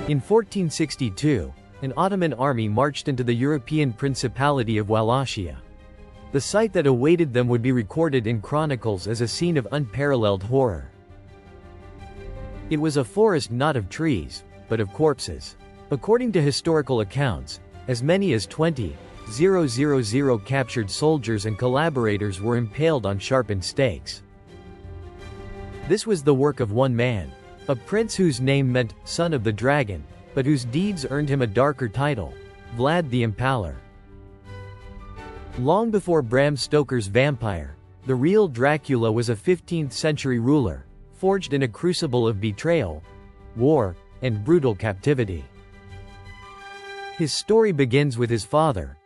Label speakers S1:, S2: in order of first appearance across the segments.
S1: In 1462, an Ottoman army marched into the European Principality of Wallachia. The sight that awaited them would be recorded in chronicles as a scene of unparalleled horror. It was a forest not of trees, but of corpses. According to historical accounts, as many as 20,000 captured soldiers and collaborators were impaled on sharpened stakes. This was the work of one man, a prince whose name meant "son of the dragon," but whose deeds earned him a darker title, Vlad the Impaler. Long before Bram Stoker's vampire, the real Dracula was a 15th-century ruler, forged in a crucible of betrayal, war, and brutal captivity. His story begins with his father,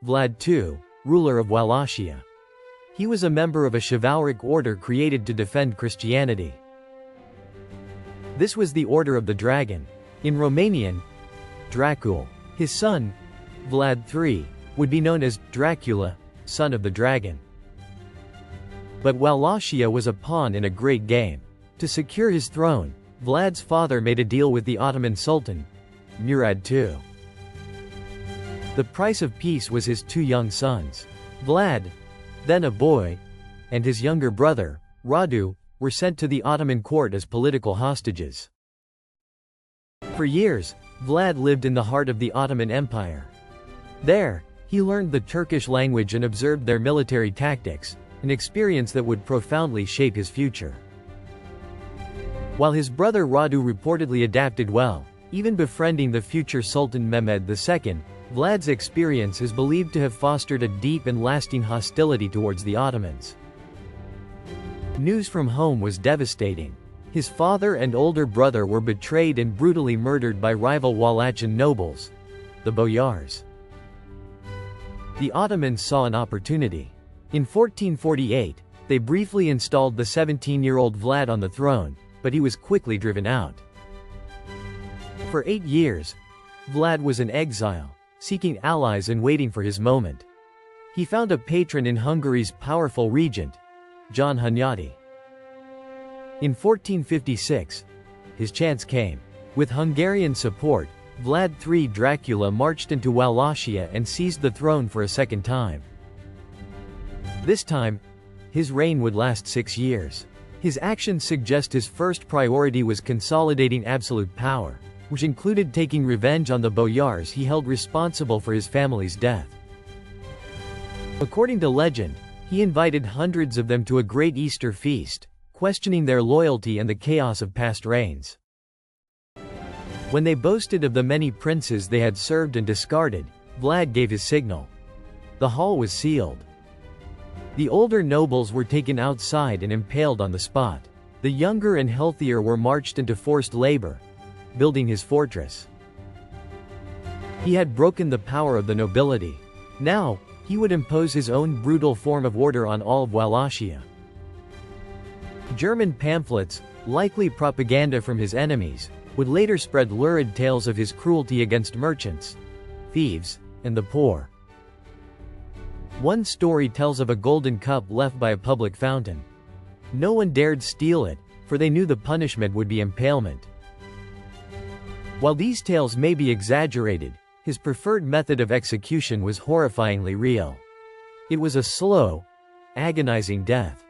S1: Vlad II, ruler of Wallachia. He was a member of a chivalric order created to defend Christianity. This was the Order of the Dragon, in Romanian, Dracul. His son, Vlad III, would be known as Dracula, son of the dragon. But Wallachia was a pawn in a great game. To secure his throne, Vlad's father made a deal with the Ottoman Sultan, Murad II. The price of peace was his two young sons. Vlad, then a boy, and his younger brother, Radu, were sent to the Ottoman court as political hostages. For years, Vlad lived in the heart of the Ottoman Empire. There, he learned the Turkish language and observed their military tactics, an experience that would profoundly shape his future. While his brother Radu reportedly adapted well, even befriending the future Sultan Mehmed II, Vlad's experience is believed to have fostered a deep and lasting hostility towards the Ottomans. News from home was devastating. His father and older brother were betrayed and brutally murdered by rival Wallachian nobles, the Boyars. The Ottomans saw an opportunity. In 1448, they briefly installed the 17-year-old Vlad on the throne, but he was quickly driven out. For 8 years, Vlad was in exile, seeking allies and waiting for his moment. He found a patron in Hungary's powerful regent, John Hunyadi. In 1456, his chance came. With Hungarian support, Vlad III Dracula marched into Wallachia and seized the throne for a second time. This time, his reign would last 6 years. His actions suggest his first priority was consolidating absolute power, which included taking revenge on the boyars he held responsible for his family's death. According to legend, he invited hundreds of them to a great Easter feast, questioning their loyalty and the chaos of past reigns. When they boasted of the many princes they had served and discarded, Vlad gave his signal. The hall was sealed. The older nobles were taken outside and impaled on the spot. The younger and healthier were marched into forced labor, building his fortress. He had broken the power of the nobility. Now, he would impose his own brutal form of order on all of Wallachia. German pamphlets, likely propaganda from his enemies, would later spread lurid tales of his cruelty against merchants, thieves, and the poor. One story tells of a golden cup left by a public fountain. No one dared steal it, for they knew the punishment would be impalement. While these tales may be exaggerated, his preferred method of execution was horrifyingly real. It was a slow, agonizing death.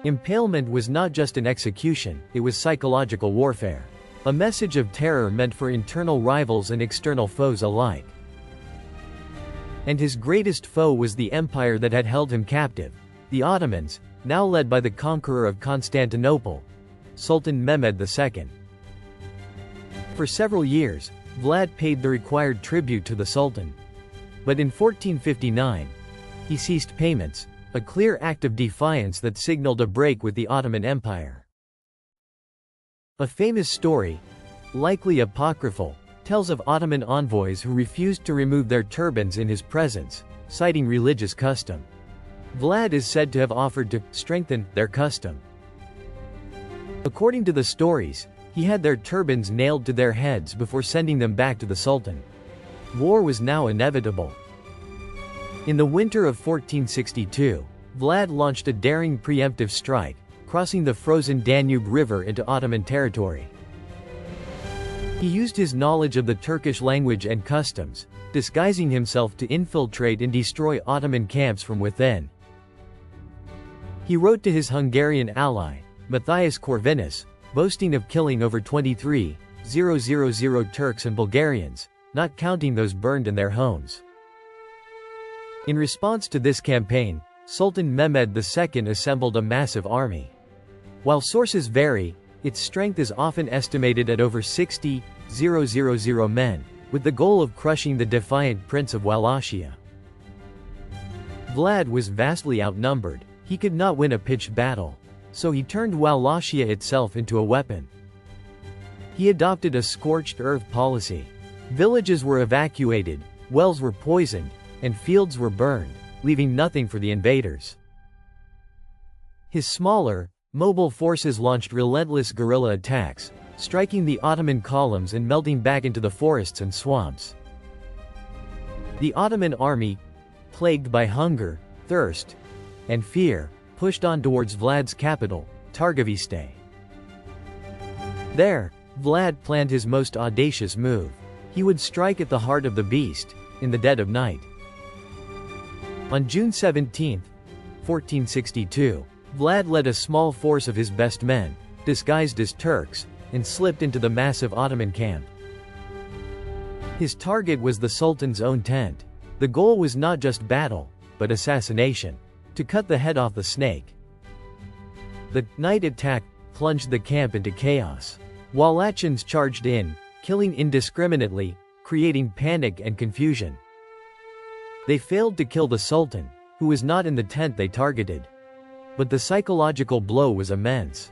S1: Impalement was not just an execution, it was psychological warfare. A message of terror meant for internal rivals and external foes alike. And his greatest foe was the empire that had held him captive, the Ottomans, now led by the conqueror of Constantinople, Sultan Mehmed II. For several years, Vlad paid the required tribute to the Sultan. But in 1459, he ceased payments, a clear act of defiance that signaled a break with the Ottoman Empire. A famous story, likely apocryphal, tells of Ottoman envoys who refused to remove their turbans in his presence, citing religious custom. Vlad is said to have offered to strengthen their custom. According to the stories, he had their turbans nailed to their heads before sending them back to the Sultan. War was now inevitable. In the winter of 1462, Vlad launched a daring preemptive strike, crossing the frozen Danube River into Ottoman territory. He used his knowledge of the Turkish language and customs, disguising himself to infiltrate and destroy Ottoman camps from within. He wrote to his Hungarian ally, Matthias Corvinus, boasting of killing over 23,000 Turks and Bulgarians, not counting those burned in their homes. In response to this campaign, Sultan Mehmed II assembled a massive army. While sources vary, its strength is often estimated at over 60,000 men, with the goal of crushing the defiant Prince of Wallachia. Vlad was vastly outnumbered. He could not win a pitched battle, so he turned Wallachia itself into a weapon. He adopted a scorched earth policy. Villages were evacuated, wells were poisoned, and fields were burned, leaving nothing for the invaders. His smaller, mobile forces launched relentless guerrilla attacks, striking the Ottoman columns and melting back into the forests and swamps. The Ottoman army, plagued by hunger, thirst, and fear, pushed on towards Vlad's capital, Targoviste. There, Vlad planned his most audacious move. He would strike at the heart of the beast, in the dead of night. On June 17, 1462, Vlad led a small force of his best men, disguised as Turks, and slipped into the massive Ottoman camp. His target was the Sultan's own tent. The goal was not just battle, but assassination. To cut the head off the snake. The night attack plunged the camp into chaos. Wallachians charged in, killing indiscriminately, creating panic and confusion. They failed to kill the Sultan, who was not in the tent they targeted. But the psychological blow was immense.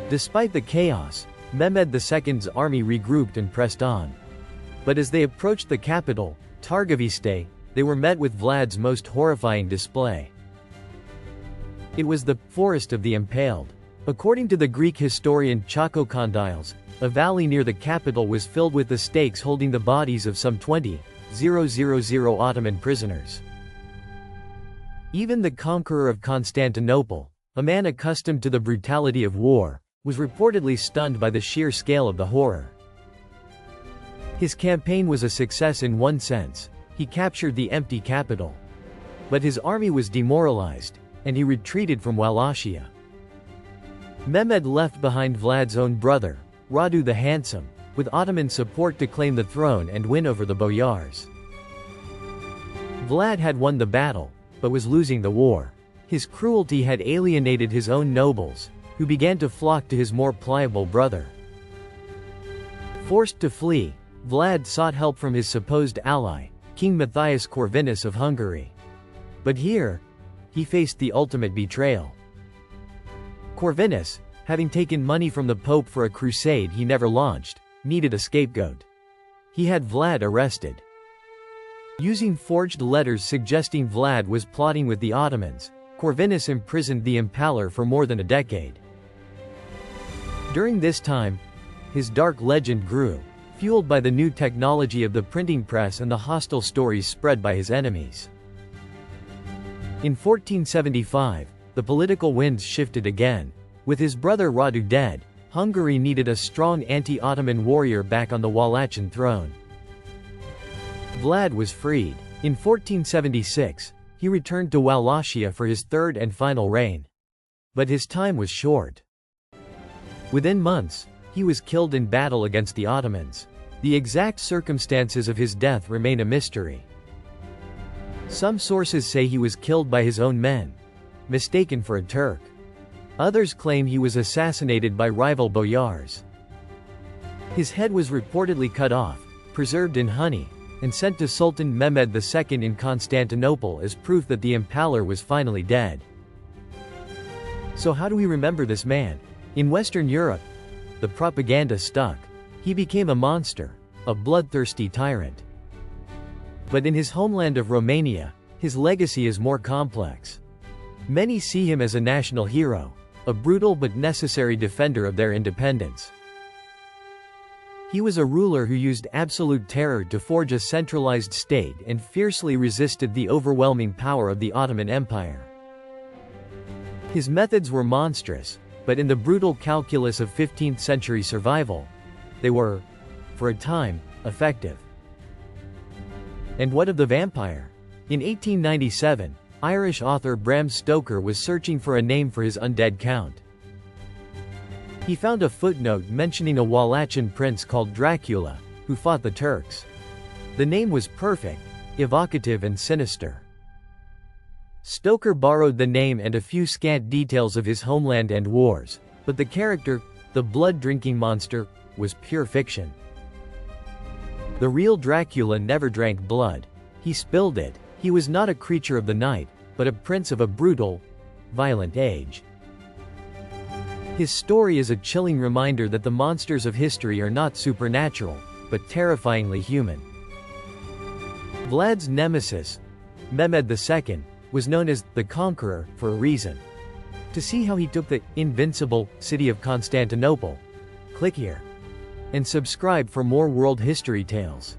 S1: Despite the chaos, Mehmed II's army regrouped and pressed on. But as they approached the capital, Targoviste, they were met with Vlad's most horrifying display. It was the Forest of the Impaled. According to the Greek historian Chakokondyles, a valley near the capital was filled with the stakes holding the bodies of some 20,000 Ottoman prisoners. Even the conqueror of Constantinople, a man accustomed to the brutality of war, was reportedly stunned by the sheer scale of the horror. His campaign was a success in one sense. He captured the empty capital. But his army was demoralized, and he retreated from Wallachia. Mehmed left behind Vlad's own brother, Radu the Handsome, with Ottoman support to claim the throne and win over the boyars. Vlad had won the battle, but was losing the war. His cruelty had alienated his own nobles, who began to flock to his more pliable brother. Forced to flee, Vlad sought help from his supposed ally, King Matthias Corvinus of Hungary. But here, he faced the ultimate betrayal. Corvinus, having taken money from the Pope for a crusade he never launched, needed a scapegoat. He had Vlad arrested. Using forged letters suggesting Vlad was plotting with the Ottomans, Corvinus imprisoned the Impaler for more than a decade. During this time, his dark legend grew, fueled by the new technology of the printing press and the hostile stories spread by his enemies. In 1475, the political winds shifted again. With his brother Radu dead, Hungary needed a strong anti-Ottoman warrior back on the Wallachian throne. Vlad was freed. In 1476, he returned to Wallachia for his third and final reign. But his time was short. Within months, he was killed in battle against the Ottomans. The exact circumstances of his death remain a mystery. Some sources say he was killed by his own men, mistaken for a Turk. Others claim he was assassinated by rival boyars. His head was reportedly cut off, preserved in honey, and sent to Sultan Mehmed II in Constantinople as proof that the Impaler was finally dead. So how do we remember this man? In Western Europe, the propaganda stuck. He became a monster, a bloodthirsty tyrant. But in his homeland of Romania, his legacy is more complex. Many see him as a national hero, a brutal but necessary defender of their independence. He was a ruler who used absolute terror to forge a centralized state and fiercely resisted the overwhelming power of the Ottoman Empire. His methods were monstrous, but in the brutal calculus of 15th-century survival, they were, for a time, effective. And what of the vampire? In 1897, Irish author Bram Stoker was searching for a name for his undead count. He found a footnote mentioning a Wallachian prince called Dracula, who fought the Turks. The name was perfect, evocative and sinister. Stoker borrowed the name and a few scant details of his homeland and wars, but the character, the blood-drinking monster, was pure fiction. The real Dracula never drank blood. He spilled it. He was not a creature of the night, but a prince of a brutal, violent age. His story is a chilling reminder that the monsters of history are not supernatural, but terrifyingly human. Vlad's nemesis, Mehmed II, was known as the Conqueror for a reason. To see how he took the invincible city of Constantinople, click here and subscribe for more world history tales.